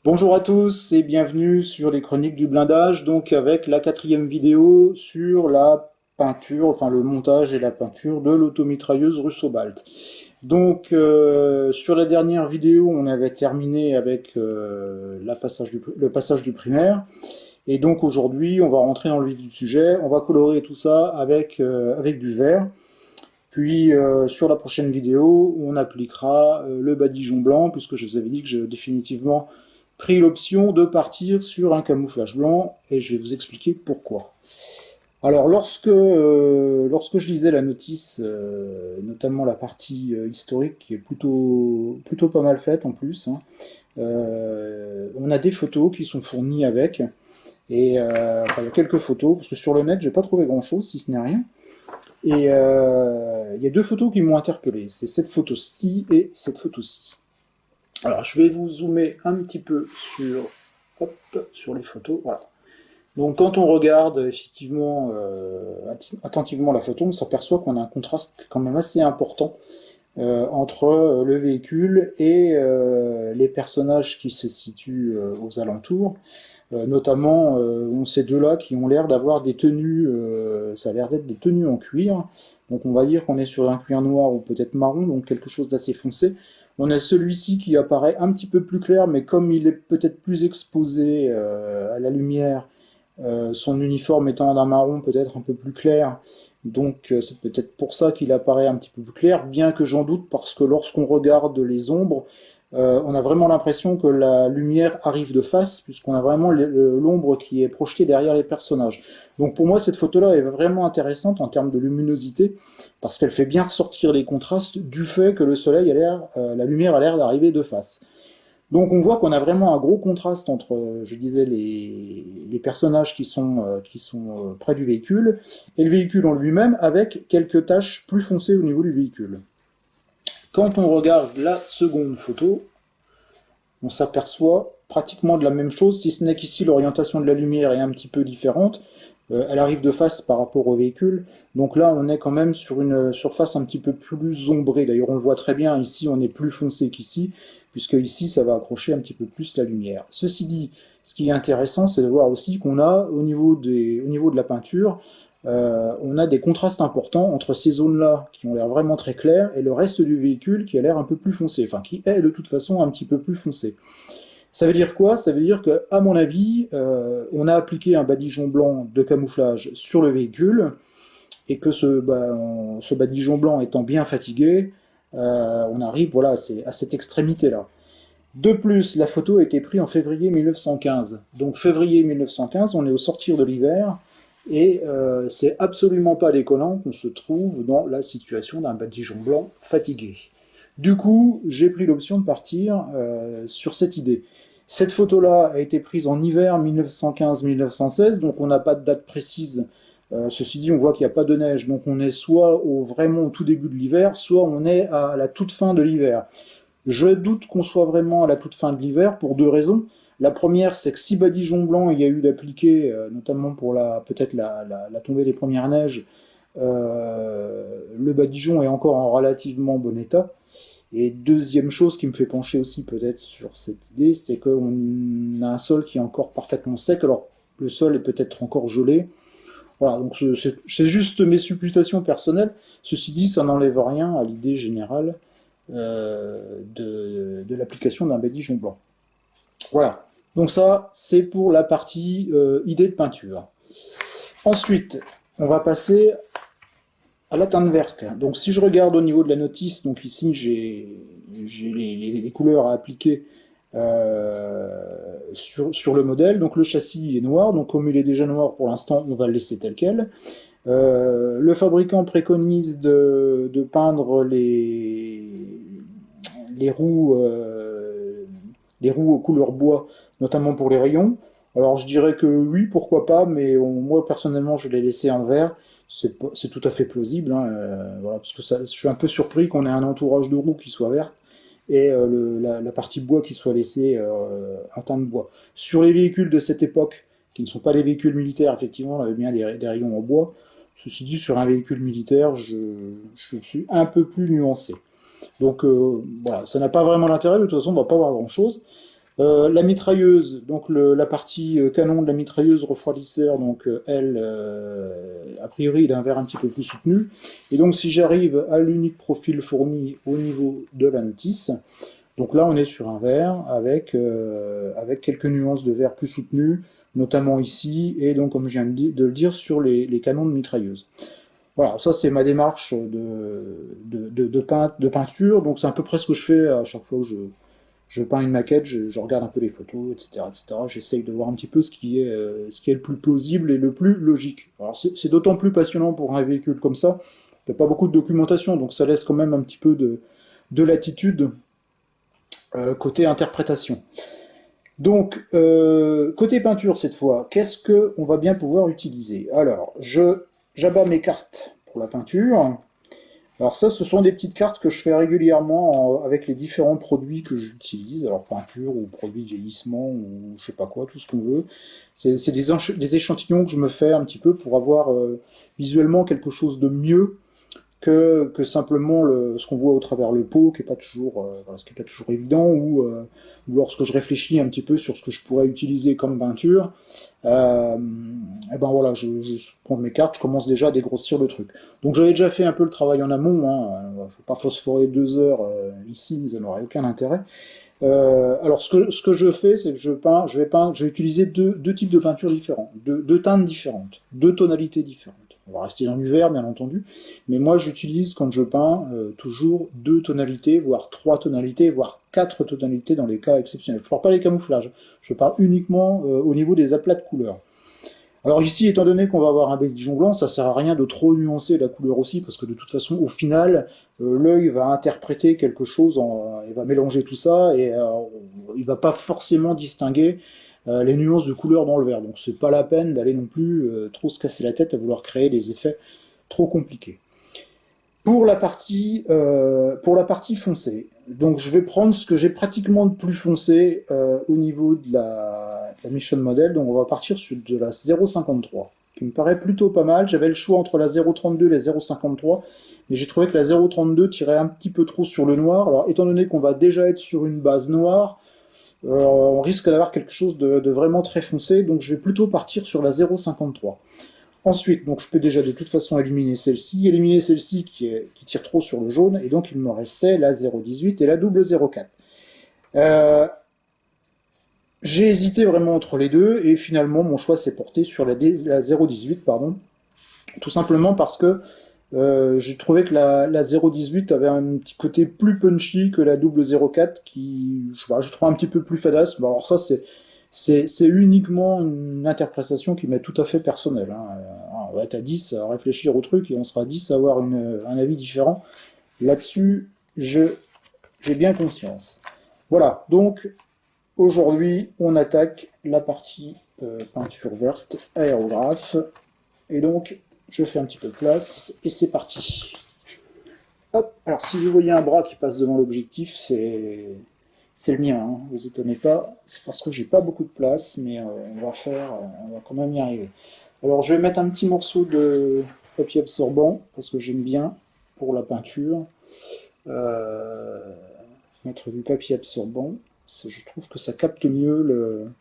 Bonjour à tous et bienvenue sur les chroniques du blindage, donc avec la quatrième vidéo sur la peinture, enfin le montage et la peinture de l'automitrailleuse Russo-Balt. Donc sur la dernière vidéo, on avait terminé avec le passage du primaire, et donc aujourd'hui, on va rentrer dans le vif du sujet, on va colorer tout ça avec du vert. Puis sur la prochaine vidéo, on appliquera le badigeon blanc, puisque je vous avais dit que j'ai définitivement pris l'option de partir sur un camouflage blanc, et je vais vous expliquer pourquoi. Alors lorsque je lisais la notice, notamment la partie historique qui est plutôt pas mal faite en plus, hein, on a des photos qui sont fournies avec, et enfin, il y a quelques photos, parce que sur le net j'ai pas trouvé grand chose si ce n'est rien. Et il y a deux photos qui m'ont interpellé, c'est cette photo-ci et cette photo-ci. Alors je vais vous zoomer un petit peu sur les photos, voilà. Donc quand on regarde effectivement attentivement la photo, on s'aperçoit qu'on a un contraste quand même assez important entre le véhicule et les personnages qui se situent aux alentours. Notamment, ces deux-là qui ont l'air d'avoir des tenues, ça a l'air d'être des tenues en cuir. Donc on va dire qu'on est sur un cuir noir ou peut-être marron, donc quelque chose d'assez foncé. On a celui-ci qui apparaît un petit peu plus clair, mais comme il est peut-être plus exposé à la lumière, son uniforme étant d'un marron peut-être un peu plus clair, donc c'est peut-être pour ça qu'il apparaît un petit peu plus clair, bien que j'en doute parce que lorsqu'on regarde les ombres, on a vraiment l'impression que la lumière arrive de face, puisqu'on a vraiment l'ombre qui est projetée derrière les personnages. Donc pour moi, cette photo-là est vraiment intéressante en termes de luminosité, parce qu'elle fait bien ressortir les contrastes du fait que le soleil a l'air, la lumière a l'air d'arriver de face. Donc on voit qu'on a vraiment un gros contraste entre, je disais, les personnages qui sont près du véhicule, et le véhicule en lui-même, avec quelques taches plus foncées au niveau du véhicule. Quand on regarde la seconde photo, on s'aperçoit pratiquement de la même chose, si ce n'est qu'ici l'orientation de la lumière est un petit peu différente. Elle arrive de face par rapport au véhicule, donc là on est quand même sur une surface un petit peu plus ombrée. D'ailleurs on le voit très bien, ici on est plus foncé qu'ici, puisque ici ça va accrocher un petit peu plus la lumière. Ceci dit, ce qui est intéressant, c'est de voir aussi qu'on a au niveau de la peinture, on a des contrastes importants entre ces zones-là qui ont l'air vraiment très claires et le reste du véhicule qui a l'air un peu plus foncé, enfin qui est de toute façon un petit peu plus foncé. Ça veut dire quoi? Ça veut dire que, à mon avis, on a appliqué un badigeon blanc de camouflage sur le véhicule et que ce badigeon blanc étant bien fatigué, on arrive voilà, à cette extrémité-là. De plus, la photo a été prise en février 1915. Donc février 1915, on est au sortir de l'hiver, et c'est absolument pas déconnant qu'on se trouve dans la situation d'un badigeon blanc fatigué. Du coup, j'ai pris l'option de partir sur cette idée. Cette photo-là a été prise en hiver 1915-1916, donc on n'a pas de date précise. Ceci dit, on voit qu'il n'y a pas de neige, donc on est soit vraiment au tout début de l'hiver, soit on est à la toute fin de l'hiver. Je doute qu'on soit vraiment à la toute fin de l'hiver pour deux raisons. La première, c'est que si badigeon blanc il y a eu d'appliquer, notamment pour peut-être la tombée des premières neiges, le badigeon est encore en relativement bon état. Et deuxième chose qui me fait pencher aussi peut-être sur cette idée, c'est qu'on a un sol qui est encore parfaitement sec, alors le sol est peut-être encore gelé. Voilà, donc c'est juste mes supputations personnelles. Ceci dit, ça n'enlève rien à l'idée générale de l'application d'un badigeon blanc. Voilà, donc ça c'est pour la partie idée de peinture. Ensuite, on va passer à la teinte verte. Donc si je regarde au niveau de la notice, donc ici j'ai les couleurs à appliquer sur le modèle. Donc le châssis est noir, donc comme il est déjà noir pour l'instant, on va le laisser tel quel. Le fabricant préconise de peindre les roues aux couleurs bois, notamment pour les rayons. Alors je dirais que oui, pourquoi pas, mais moi personnellement je l'ai laissé en vert. C'est tout à fait plausible, hein, voilà, parce que je suis un peu surpris qu'on ait un entourage de roues qui soit vert et la partie bois qui soit laissée en teinte bois. Sur les véhicules de cette époque, qui ne sont pas des véhicules militaires, effectivement, on avait bien des rayons en bois. Ceci dit, sur un véhicule militaire, je suis un peu plus nuancé. Donc voilà, ça n'a pas vraiment d'intérêt, de toute façon on va pas voir grand chose. La mitrailleuse, donc la partie canon de la mitrailleuse refroidisseur, donc elle, a priori, il a un verre un petit peu plus soutenu. Et donc si j'arrive à l'unique profil fourni au niveau de la notice, donc là on est sur un verre avec quelques nuances de verre plus soutenu, notamment ici, et donc comme je viens de le dire, sur les canons de mitrailleuse. Voilà, ça c'est ma démarche de peinture, donc c'est à peu près ce que je fais à chaque fois que je peins une maquette, je regarde un peu les photos, etc., etc. J'essaye de voir un petit peu ce qui est le plus plausible et le plus logique. Alors c'est d'autant plus passionnant pour un véhicule comme ça. Il n'y a pas beaucoup de documentation, donc ça laisse quand même un petit peu de latitude côté interprétation. Donc, côté peinture cette fois, qu'est-ce que on va bien pouvoir utiliser? Alors, j'abats mes cartes pour la peinture. Alors ça, ce sont des petites cartes que je fais régulièrement avec les différents produits que j'utilise, alors peinture ou produits de vieillissement ou je sais pas quoi, tout ce qu'on veut. C'est des échantillons que je me fais un petit peu pour avoir visuellement quelque chose de mieux que simplement ce qu'on voit au travers le pot, qui est pas toujours, voilà, ce qui est pas toujours évident, ou lorsque je réfléchis un petit peu sur ce que je pourrais utiliser comme peinture, et ben voilà, je prends mes cartes, je commence déjà à dégrossir le truc. Donc j'avais déjà fait un peu le travail en amont, hein, je vais pas phosphorer 2 heures ici, ça n'aurait aucun intérêt. Alors ce que je fais, c'est que je vais utiliser deux types de peintures différents, deux teintes différentes, deux tonalités différentes. On va rester dans du vert, bien entendu, mais moi j'utilise quand je peins toujours deux tonalités, voire trois tonalités, voire quatre tonalités dans les cas exceptionnels. Je ne parle pas des camouflages, je parle uniquement au niveau des aplats de couleurs. Alors ici, étant donné qu'on va avoir un bec Dijon blanc, ça sert à rien de trop nuancer la couleur aussi, parce que de toute façon, au final, l'œil va interpréter quelque chose, il va mélanger tout ça, et il va pas forcément distinguer les nuances de couleur dans le verre. Donc c'est pas la peine d'aller non plus trop se casser la tête à vouloir créer des effets trop compliqués. Pour la partie foncée, donc je vais prendre ce que j'ai pratiquement de plus foncé au niveau de la Mission Model, donc on va partir sur de la 0,53, qui me paraît plutôt pas mal. J'avais le choix entre la 0,32 et la 0,53, mais j'ai trouvé que la 0,32 tirait un petit peu trop sur le noir. Alors étant donné qu'on va déjà être sur une base noire, on risque d'avoir quelque chose de vraiment très foncé, donc je vais plutôt partir sur la 0,53. Ensuite, donc je peux déjà de toute façon éliminer celle-ci qui tire trop sur le jaune, et donc il me restait la 0,18 et la double 0,4. J'ai hésité vraiment entre les deux, et finalement mon choix s'est porté sur la 0,18, pardon, tout simplement parce que j'ai trouvé que la 0,18 avait un petit côté plus punchy que la double 0,4 qui, je trouve un petit peu plus fadasse. Bon, alors ça, c'est uniquement une interprétation qui m'est tout à fait personnelle. Hein. On va être à 10 à réfléchir au truc et on sera 10 à avoir un avis différent. Là-dessus, j'ai bien conscience. Voilà, donc aujourd'hui, on attaque la partie peinture verte, aérographe. Et donc, je fais un petit peu de place, et c'est parti. Hop, alors si vous voyez un bras qui passe devant l'objectif, c'est le mien, hein, vous étonnez pas, c'est parce que j'ai pas beaucoup de place, mais on va quand même y arriver. Alors je vais mettre un petit morceau de papier absorbant, parce que j'aime bien, pour la peinture, mettre du papier absorbant, je trouve que ça capte mieux le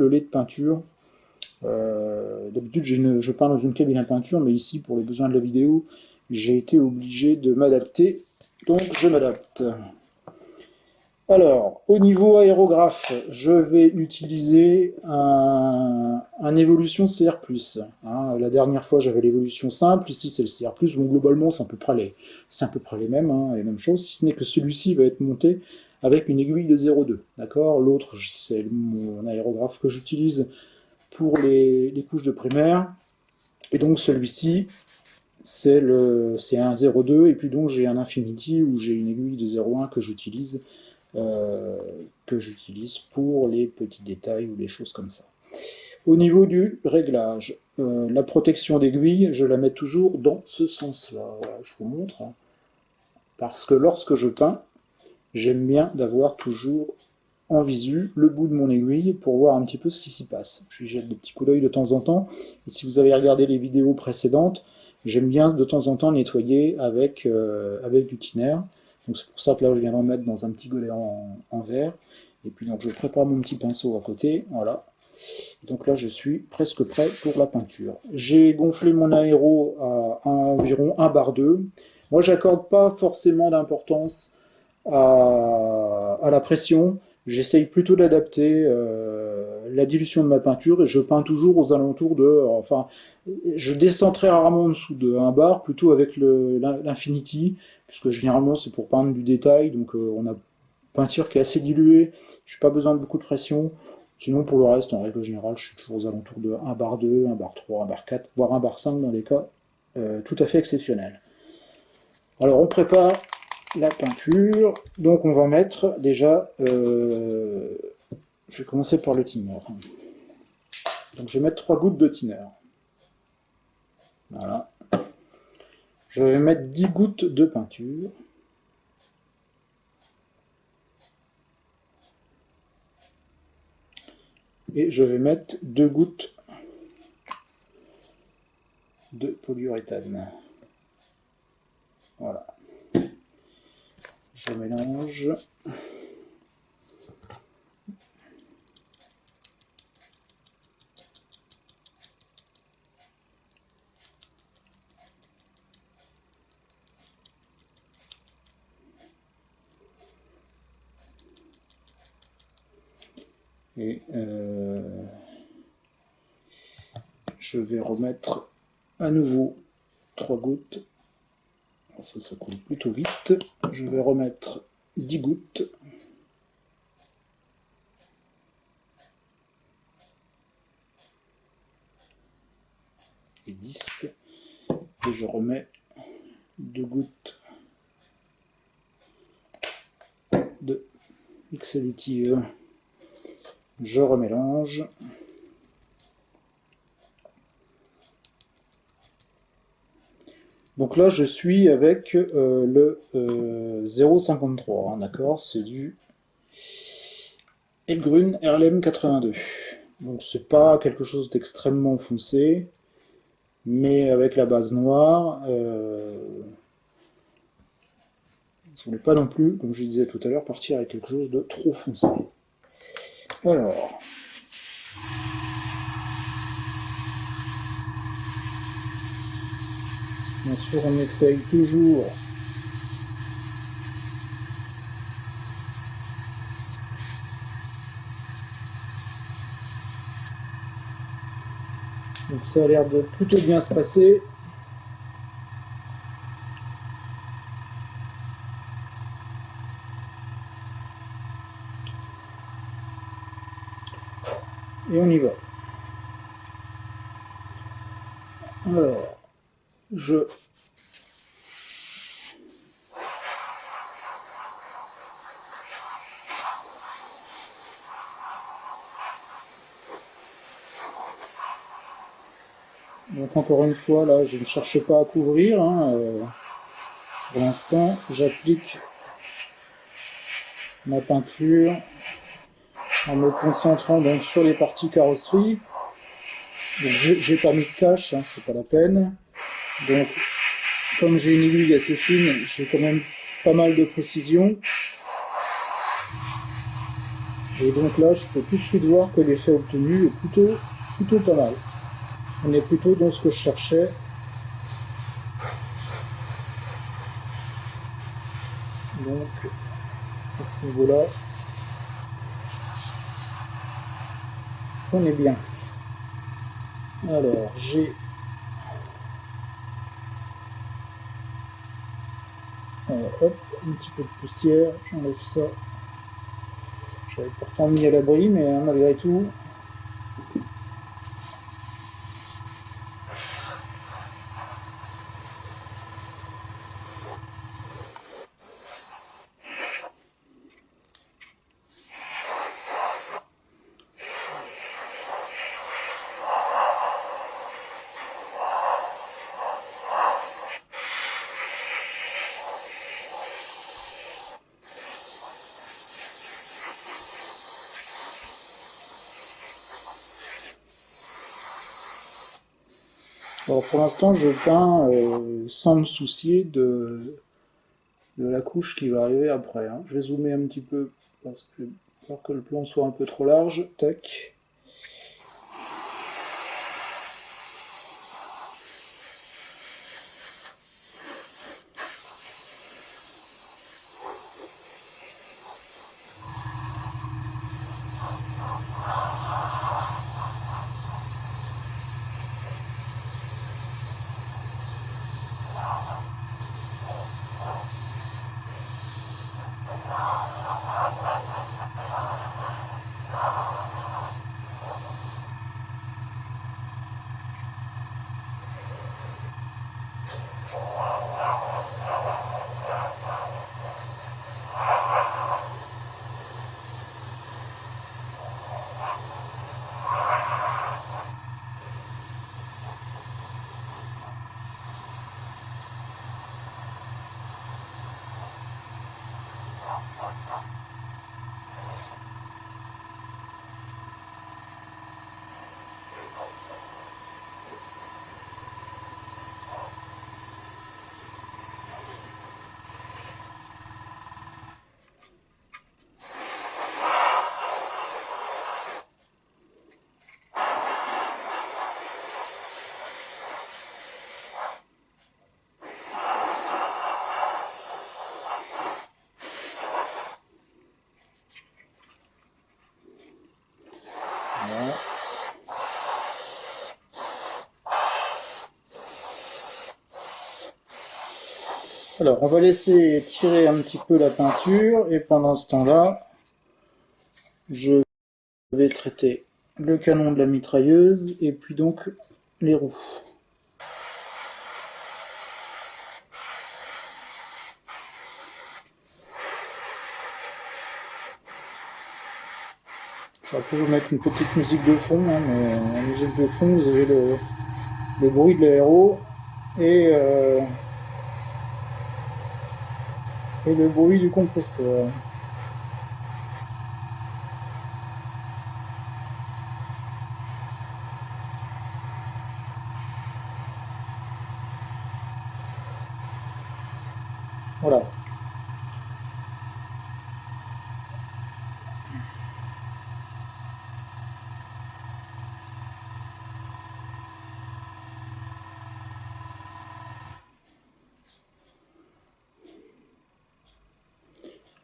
lait de peinture. D'habitude, je peins dans une cabine à peinture, mais ici, pour les besoins de la vidéo, j'ai été obligé de m'adapter, donc je m'adapte. Alors, au niveau aérographe, je vais utiliser un évolution CR+. Hein, la dernière fois, j'avais l'évolution simple, ici c'est le CR+, bon, globalement, c'est à peu près les mêmes, hein, les mêmes choses, si ce n'est que celui-ci va être monté avec une aiguille de 0,2, d'accord? L'autre, c'est mon aérographe que j'utilise pour les couches de primaire, et donc celui-ci, c'est un 0,2, et puis donc j'ai un Infinity où j'ai une aiguille de 0,1 que j'utilise pour les petits détails ou les choses comme ça. Au niveau du réglage, la protection d'aiguille, je la mets toujours dans ce sens-là. Voilà, je vous montre. Parce que lorsque je peins, j'aime bien d'avoir toujours en visu le bout de mon aiguille pour voir un petit peu ce qui s'y passe. Je jette des petits coups d'œil de temps en temps. Et si vous avez regardé les vidéos précédentes, j'aime bien de temps en temps nettoyer avec du thinner. Donc c'est pour ça que là je viens d'en mettre dans un petit godet en verre. Et puis donc je prépare mon petit pinceau à côté, voilà. Donc là je suis presque prêt pour la peinture. J'ai gonflé mon aéro à environ 1 bar 2. Moi j'accorde pas forcément d'importance à la pression. J'essaye plutôt d'adapter la dilution de ma peinture et je peins toujours aux alentours de... Enfin, je descends très rarement en dessous de 1 bar, plutôt avec l'Infinity, puisque généralement c'est pour peindre du détail, donc on a peinture qui est assez diluée, je n'ai pas besoin de beaucoup de pression. Sinon pour le reste, en règle générale, je suis toujours aux alentours de 1 bar 2, 1 bar 3, 1 bar 4, voire 1 bar 5 dans les cas tout à fait exceptionnels. Alors on prépare la peinture, donc on va mettre déjà, je vais commencer par le thinner. Donc je vais mettre 3 gouttes de thinner. Voilà. Je vais mettre 10 gouttes de peinture. Et je vais mettre 2 gouttes de polyuréthane. Voilà. Je mélange. Et je vais remettre à nouveau 3 gouttes. Alors ça coule plutôt vite. Je vais remettre 10 gouttes. Et 10. Et je remets 2 gouttes de mix additive. Je remélange. Donc là, je suis avec le 0,53, hein, d'accord, c'est du Elgrun RLM 82. Donc c'est pas quelque chose d'extrêmement foncé, mais avec la base noire, je voulais pas non plus, comme je disais tout à l'heure, partir avec quelque chose de trop foncé. Alors, bien sûr, on essaye toujours donc ça a l'air de plutôt bien se passer. Et on y va. Alors, je donc encore une fois, là, je ne cherche pas à couvrir. Hein, pour l'instant, j'applique ma peinture en me concentrant donc sur les parties carrosserie. Donc j'ai pas mis de cache, hein, c'est pas la peine. Donc comme j'ai une aiguille assez fine, j'ai quand même pas mal de précision. Et donc là, je peux tout de suite voir que l'effet obtenu est plutôt pas mal. On est plutôt dans ce que je cherchais. Donc à ce niveau-là, on est bien. Alors j'ai hop, un petit peu de poussière, j'enlève ça. J'avais pourtant mis à l'abri, mais hein, malgré tout. Alors pour l'instant, je peins sans me soucier de la couche qui va arriver après. Hein. Je vais zoomer un petit peu parce que peur que le plan soit un peu trop large. Tac. Alors, on va laisser tirer un petit peu la peinture, et pendant ce temps-là, je vais traiter le canon de la mitrailleuse, et puis donc les roues. Ça peut vous mettre une petite musique de fond, hein, mais en musique de fond, vous avez le bruit de l'aéro, et le bruit du compresseur. Voilà.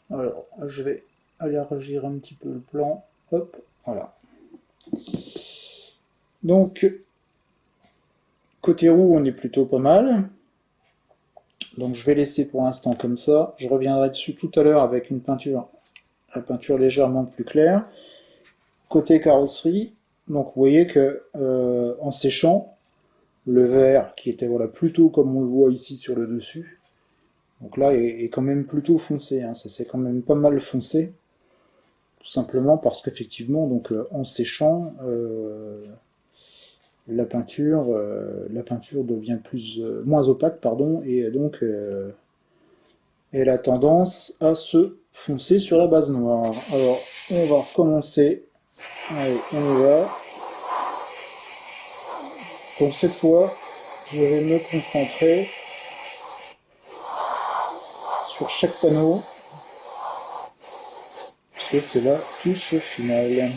Alors, je vais élargir un petit peu le plan. Hop, voilà. Donc, côté roue, on est plutôt pas mal. Donc, je vais laisser pour l'instant comme ça. Je reviendrai dessus tout à l'heure avec une peinture, la peinture légèrement plus claire. Côté carrosserie, donc vous voyez que en séchant, le vert qui était voilà plutôt comme on le voit ici sur le dessus, donc là est quand même plutôt foncé, hein, ça c'est quand même pas mal foncé, tout simplement parce qu'effectivement donc en séchant la peinture devient moins opaque pardon, et donc elle a tendance à se foncer sur la base noire. Alors on va recommencer. Allez, on y va. Donc cette fois, je vais me concentrer sur chaque panneau, parce que c'est la touche finale.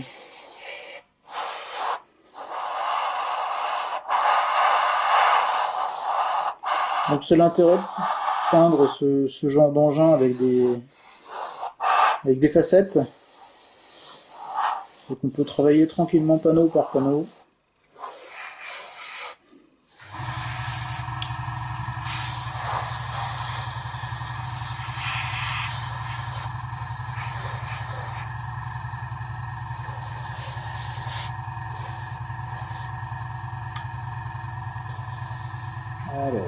Donc c'est l'intérêt de peindre ce genre d'engin avec des facettes. Donc on peut travailler tranquillement panneau par panneau. Alors...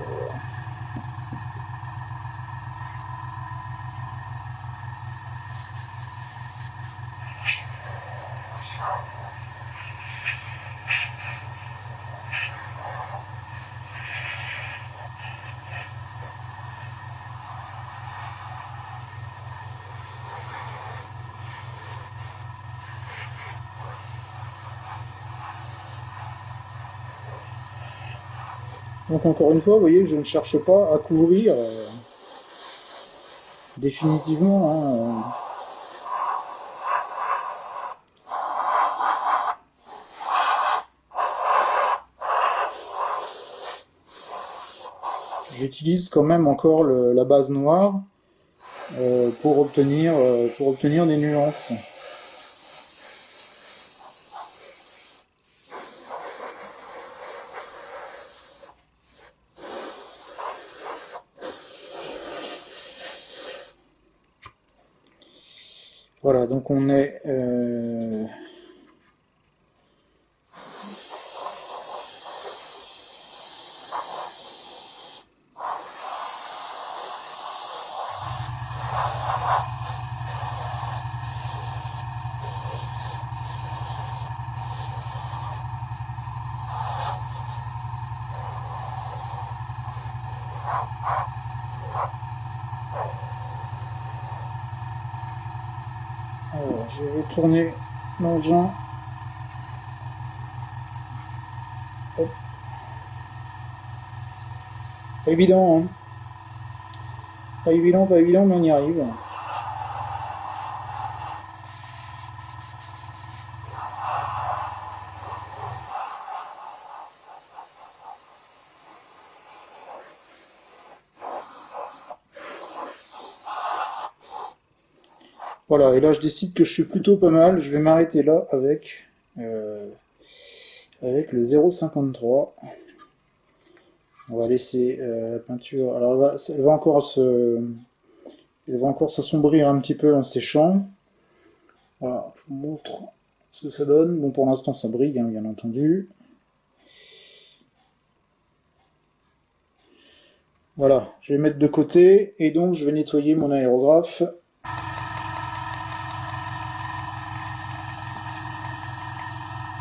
Donc encore une fois, vous voyez que je ne cherche pas à couvrir définitivement. Hein, j'utilise quand même encore la base noire pour obtenir des nuances. Voilà, donc on est... alors, je vais tourner l'engin. Hop. Pas évident, hein. Pas évident, mais on y arrive. Voilà, et là je décide que je suis plutôt pas mal. Je vais m'arrêter là euh, avec le 0,53. On va laisser la peinture. Alors elle va encore s'assombrir un petit peu en séchant. Voilà, je vous montre ce que ça donne. Bon, pour l'instant ça brille, hein, bien entendu. Voilà, je vais mettre de côté et donc je vais nettoyer mon aérographe.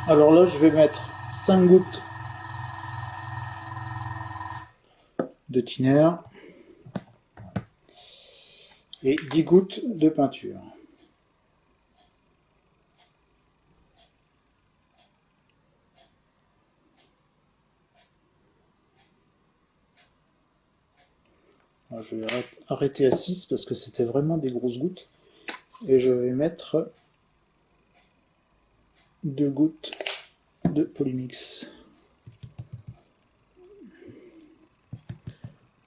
Alors là, je vais mettre 5 gouttes de thinner et 10 gouttes de peinture. Alors, je vais arrêter à 6 parce que c'était vraiment des grosses gouttes. Et je vais mettre 2 gouttes de Polymix.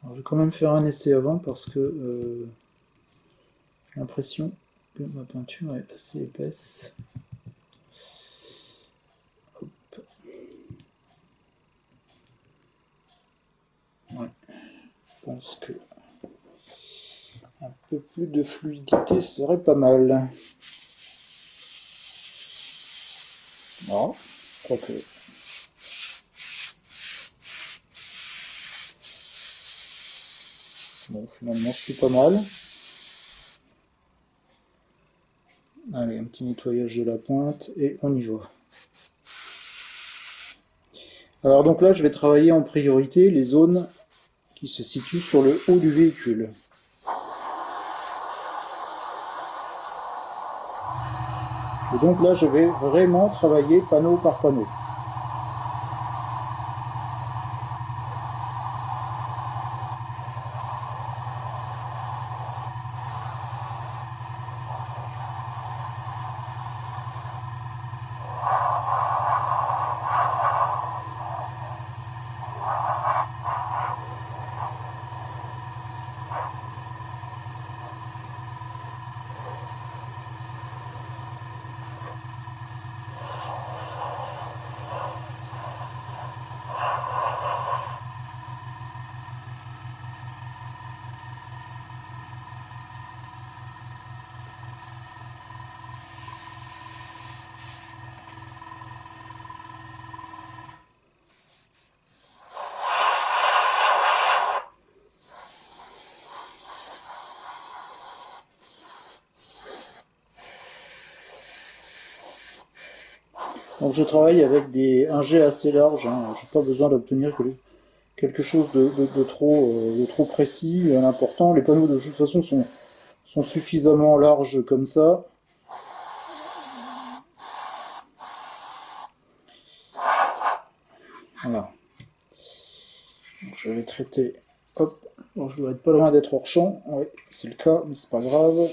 Alors, je vais quand même faire un essai avant parce que j'ai l'impression que ma peinture est assez épaisse. Hop. Ouais. Je pense que un peu plus de fluidité serait pas mal. Non, je crois que... Bon, finalement, je suis pas mal. Allez, un petit nettoyage de la pointe et on y va. Alors donc là, je vais travailler en priorité les zones qui se situent sur le haut du véhicule. Et donc là, je vais vraiment travailler panneau par panneau. Donc je travaille avec un jet assez large, hein. Je n'ai pas besoin d'obtenir quelque chose de trop précis, l'important. Les panneaux de toute façon sont suffisamment larges comme ça. Voilà. Donc, je vais traiter. Hop. Donc, je dois être pas loin d'être hors champ. Oui, c'est le cas, mais c'est pas grave.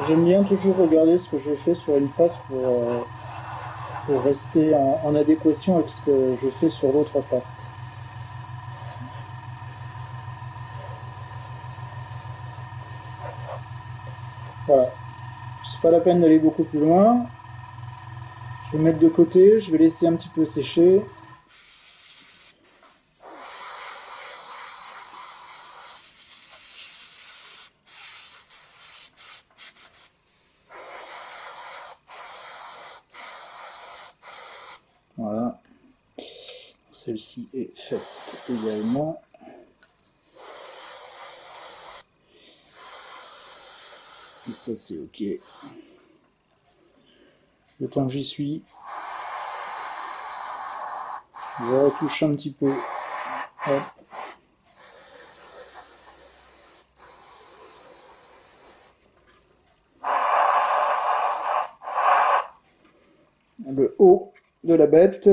J'aime bien toujours regarder ce que je fais sur une face pour rester en adéquation avec ce que je fais sur l'autre face. Voilà, c'est pas la peine d'aller beaucoup plus loin. Je vais mettre de côté, je vais laisser un petit peu sécher. Voilà, celle-ci est faite également. Et ça c'est ok. Le temps que j'y suis, je retouche un petit peu. Hop. Le haut de la bête.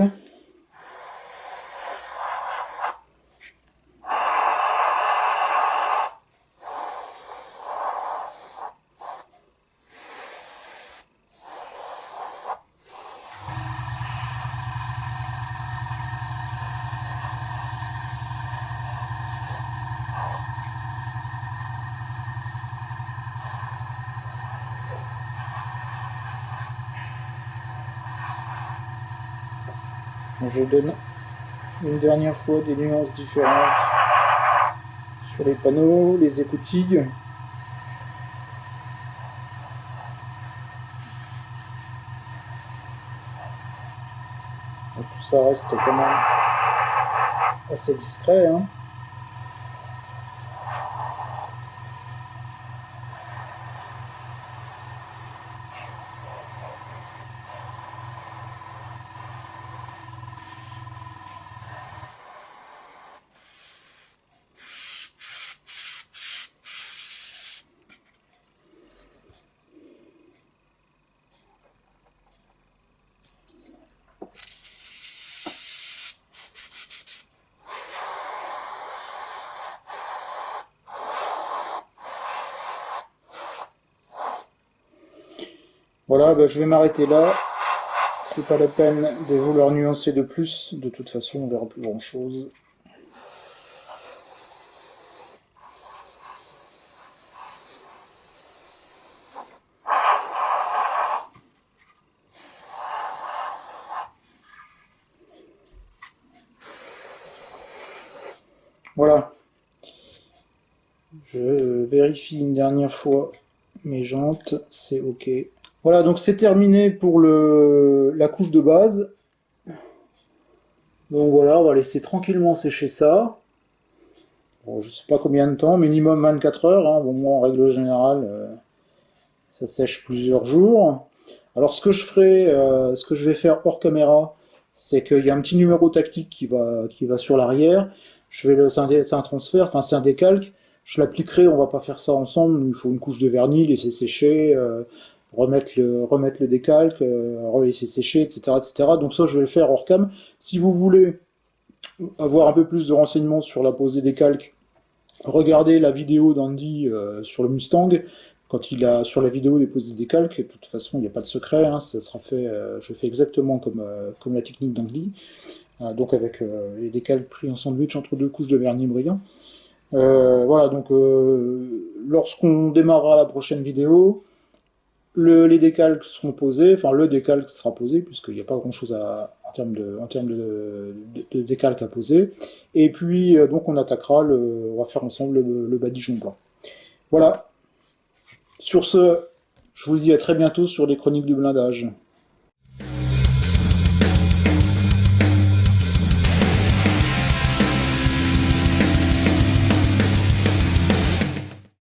Je donne une dernière fois des nuances différentes sur les panneaux, les écoutilles. Donc, tout ça reste quand même assez discret, hein. Voilà, bah, je vais m'arrêter là. C'est pas la peine de vouloir nuancer de plus. De toute façon, on verra plus grand chose. Voilà. Je vérifie une dernière fois mes jantes, c'est ok. Voilà, donc c'est terminé pour la couche de base. Donc voilà, on va laisser tranquillement sécher ça. Bon, je sais pas combien de temps, minimum 24 heures. Hein. Bon, moi, en règle générale, ça sèche plusieurs jours. Alors ce que je ferai, ce que je vais faire hors caméra, c'est qu'il y a un petit numéro tactique qui va sur l'arrière. C'est un transfert, enfin c'est un décalque. Je l'appliquerai, on va pas faire ça ensemble. Il faut une couche de vernis, laisser sécher, remettre le décalque, laisser sécher, etc., etc. Donc ça, je vais le faire hors cam. Si vous voulez avoir un peu plus de renseignements sur la pose des décalques, regardez la vidéo d'Andy sur le Mustang. Quand il a sur la vidéo déposé des calques, de toute façon il n'y a pas de secret, hein, ça sera fait, je fais exactement comme la technique d'Andy, donc avec les décalques pris en sandwich entre deux couches de vernis brillant. Voilà, donc lorsqu'on démarrera la prochaine vidéo, les décalques seront posés, enfin le décalque sera posé, puisqu'il n'y a pas grand chose en termes de décalque à poser, et puis donc on attaquera, on va faire ensemble le badigeon blanc. Voilà. Sur ce, je vous dis à très bientôt sur les chroniques du blindage.